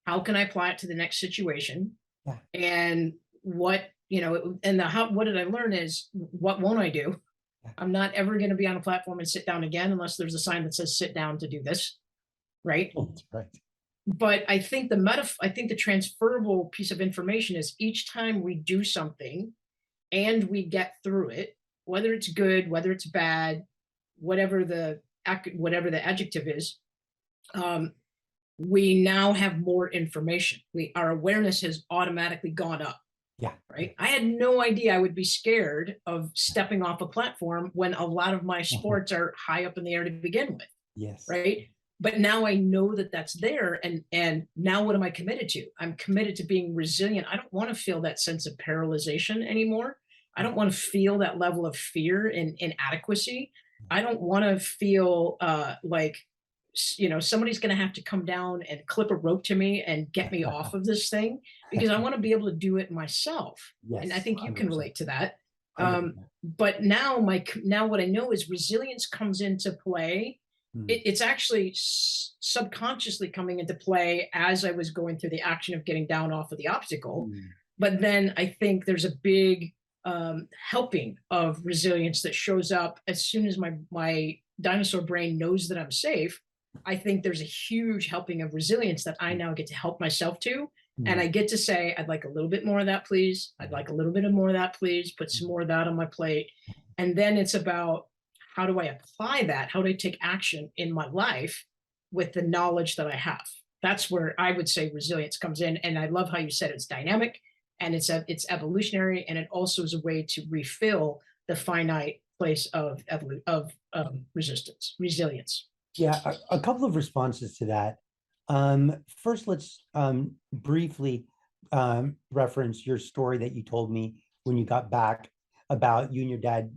How can I apply it to the next situation? Yeah. And what, and what did I learn is, what won't I do? Yeah. I'm not ever going to be on a platform and sit down again unless there's a sign that says sit down to do this. Right. That's right. But I think I think the transferable piece of information is each time we do something and we get through it, whether it's good, whether it's bad, whatever the adjective is, we now have more information. Our awareness has automatically gone up. Yeah. Right. I had no idea I would be scared of stepping off a platform when a lot of my sports are high up in the air to begin with. Yes. Right. But now I know that that's there. And now what am I committed to? I'm committed to being resilient. I don't want to feel that sense of paralyzation anymore. I don't want to feel that level of fear and inadequacy. I don't want to feel like, somebody's going to have to come down and clip a rope to me and get me off of this thing, because I want to be able to do it myself. Yes, and I think you 100%. can relate to that. 100%. But now what I know is resilience comes into play. It's actually subconsciously coming into play as I was going through the action of getting down off of the obstacle. But then I think there's a big helping of resilience that shows up as soon as my dinosaur brain knows that I'm safe. I think there's a huge helping of resilience that I now get to help myself to. And I get to say, I'd like a little bit more of that, please. I'd like a little bit more of that, please. Put some more of that on my plate. And then it's about, how do I apply that? How do I take action in my life with the knowledge that I have? That's where I would say resilience comes in. And I love how you said it's dynamic and it's evolutionary. And it also is a way to refill the finite place of resilience. Yeah, a couple of responses to that. First, let's briefly reference your story that you told me when you got back about you and your dad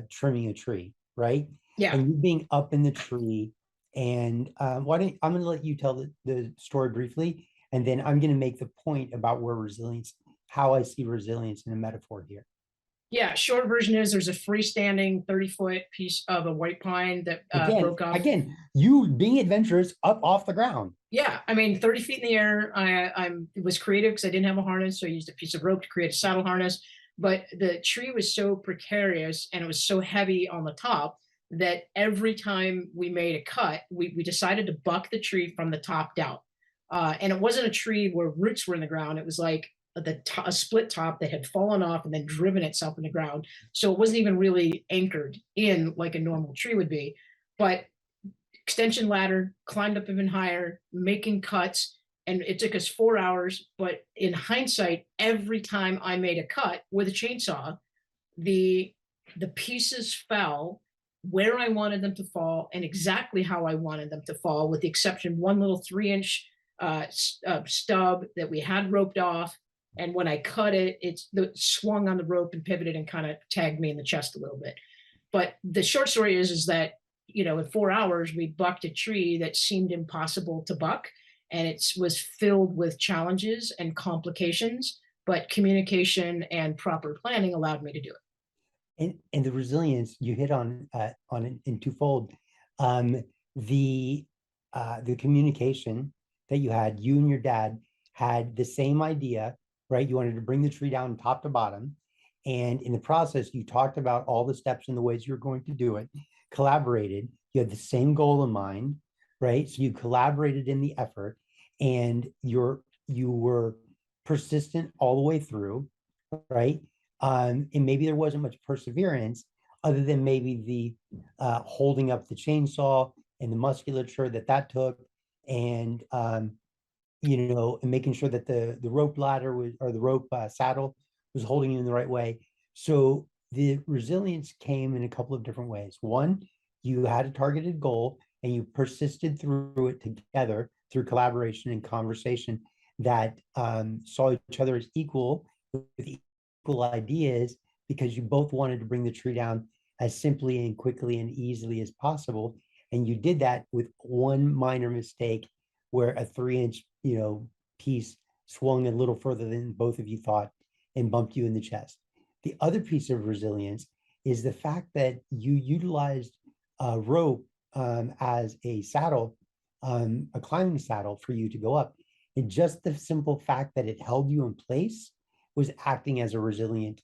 trimming a tree, right? Yeah. And you being up in the tree. And I'm going to let you tell the story briefly, and then I'm going to make the point about how I see resilience in a metaphor here. Yeah, short version is there's a freestanding 30-foot piece of a white pine that broke off. Again, you being adventurous up off the ground. Yeah, I mean, 30 feet in the air. I was creative because I didn't have a harness, so I used a piece of rope to create a saddle harness. But the tree was so precarious and it was so heavy on the top that every time we made a cut, we decided to buck the tree from the top down. And it wasn't a tree where roots were in the ground. It was like a split top that had fallen off and then driven itself in the ground. So it wasn't even really anchored in like a normal tree would be. But extension ladder, climbed up even higher, making cuts. And it took us 4 hours. But in hindsight, every time I made a cut with a chainsaw, the pieces fell where I wanted them to fall and exactly how I wanted them to fall, with the exception one little 3-inch stub that we had roped off And when I cut it, it swung on the rope and pivoted and kind of tagged me in the chest a little bit. But the short story is that, in 4 hours, we bucked a tree that seemed impossible to buck. And it was filled with challenges and complications, but communication and proper planning allowed me to do it. And the resilience you hit on it in twofold. Um, the communication that you had, you and your dad had the same idea, right? You wanted to bring the tree down top to bottom. And in the process, you talked about all the steps and the ways you were going to do it, collaborated. You had the same goal in mind, right? So you collaborated in the effort, and you were persistent all the way through, right? And maybe there wasn't much perseverance other than maybe the holding up the chainsaw and the musculature that took, and and making sure that the rope ladder was, or the rope saddle was holding you in the right way. So the resilience came in a couple of different ways. One, you had a targeted goal and you persisted through it together through collaboration and conversation that saw each other as equal, with equal ideas, because you both wanted to bring the tree down as simply and quickly and easily as possible. And you did that with one minor mistake where a 3-inch, piece swung a little further than both of you thought and bumped you in the chest. The other piece of resilience is the fact that you utilized a rope as a saddle, a climbing saddle for you to go up. And just the simple fact that it held you in place was acting as a resilient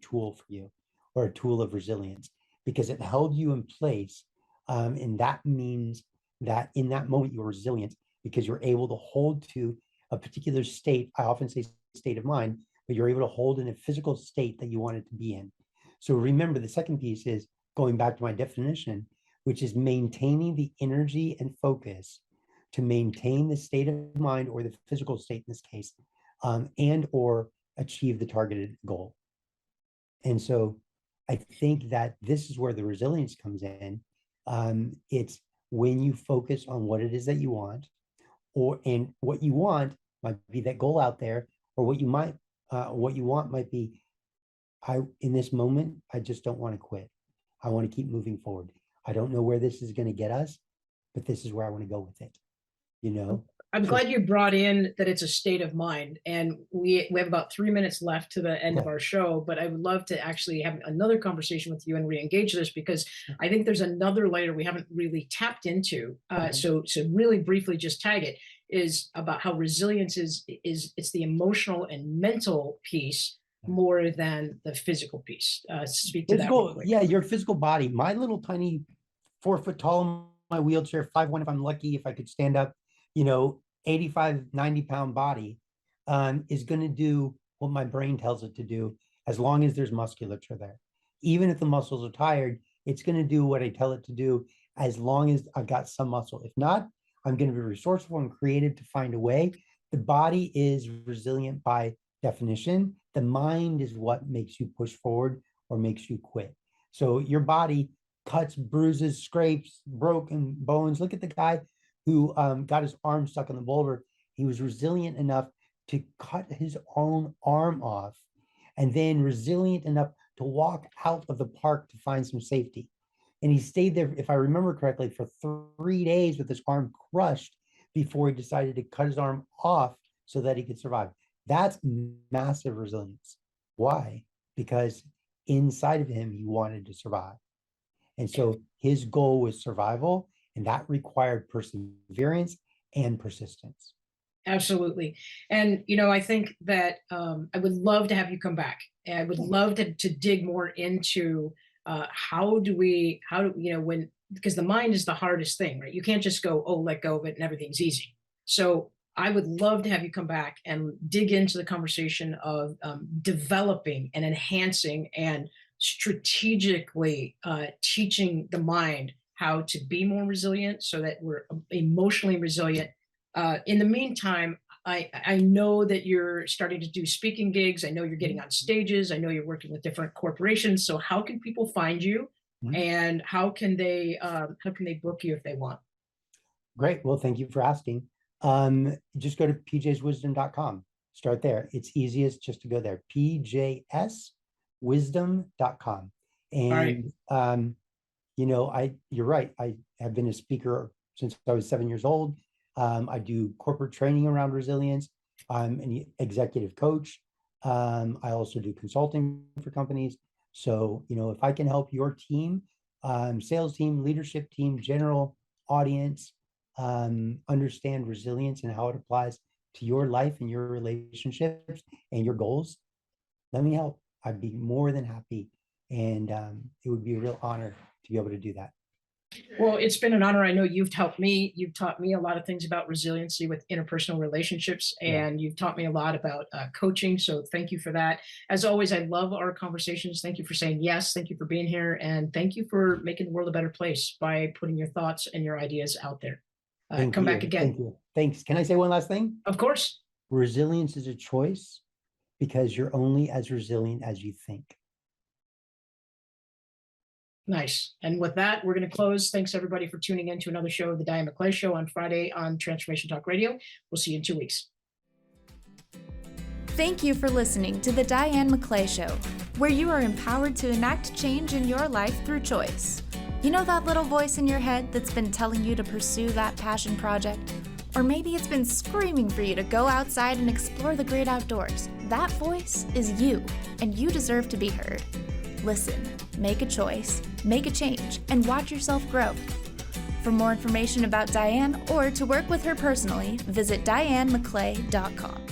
tool for you, or a tool of resilience, because it held you in place. And that means that in that moment, you're resilient because you're able to hold to a particular state. I often say state of mind, but you're able to hold in a physical state that you want it to be in. So remember, the second piece is going back to my definition, which is maintaining the energy and focus to maintain the state of mind, or the physical state in this case, and or achieve the targeted goal. And so I think that this is where the resilience comes in. It's when you focus on what it is that you want, and what you want might be that goal out there, or what you want might be, in this moment, I just don't want to quit. I want to keep moving forward. I don't know where this is going to get us, but this is where I want to go with it. I'm glad you brought in that it's a state of mind, and we have about 3 minutes left to the end of our show, but I would love to actually have another conversation with you and re-engage this, because I think there's another layer we haven't really tapped into. So really briefly, just tag it, is about how resilience is it's the emotional and mental piece more than the physical piece. Speak to that real quick. Yeah, your physical body. My little tiny 4 foot tall in my wheelchair, 5'1" if I'm lucky, if I could stand up, 85, 90-pound body is going to do what my brain tells it to do, as long as there's musculature there. Even if the muscles are tired, it's going to do what I tell it to do, as long as I've got some muscle. If not, I'm going to be resourceful and creative to find a way. The body is resilient by definition. The mind is what makes you push forward or makes you quit. So your body cuts, bruises, scrapes, broken bones. Look at the guy who got his arm stuck in the boulder. He was resilient enough to cut his own arm off, and then resilient enough to walk out of the park to find some safety. And he stayed there, if I remember correctly, for 3 days with his arm crushed before he decided to cut his arm off so that he could survive. That's massive resilience. Why? Because inside of him, he wanted to survive. And so his goal was survival, and that required perseverance and persistence. Absolutely. And, I think that I would love to have you come back. And I would love to dig more into because the mind is the hardest thing, right? You can't just go, oh, let go of it and everything's easy. So I would love to have you come back and dig into the conversation of developing and enhancing and strategically teaching the mind how to be more resilient, so that we're emotionally resilient. In the meantime, I know that you're starting to do speaking gigs. I know you're getting on stages. I know you're working with different corporations. So how can people find you, and how can they book you if they want? Great. Well, thank you for asking. Just go to pjswisdom.com. start there. It's easiest just to go there, pjswisdom.com. And, you're right. I have been a speaker since I was 7 years old. I do corporate training around resilience. I'm an executive coach. I also do consulting for companies. So, if I can help your team, sales team, leadership team, general audience, understand resilience and how it applies to your life and your relationships and your goals, let me help. I'd be more than happy. And it would be a real honor to be able to do that. Well, it's been an honor. I know you've helped me. You've taught me a lot of things about resiliency with interpersonal relationships, and you've taught me a lot about coaching. So thank you for that. As always, I love our conversations. Thank you for saying yes. Thank you for being here. And thank you for making the world a better place by putting your thoughts and your ideas out there. Come back again. Thank you. Thanks. Can I say one last thing? Of course. Resilience is a choice because you're only as resilient as you think. Nice. And with that, we're going to close. Thanks, everybody, for tuning in to another show of the Diane McClay Show on Friday on Transformation Talk Radio. We'll see you in 2 weeks. Thank you for listening to the Diane McClay Show, where you are empowered to enact change in your life through choice. You know that little voice in your head that's been telling you to pursue that passion project? Or maybe it's been screaming for you to go outside and explore the great outdoors. That voice is you, and you deserve to be heard. Listen, make a choice, make a change, and watch yourself grow. For more information about Diane or to work with her personally, visit dianemcclay.com.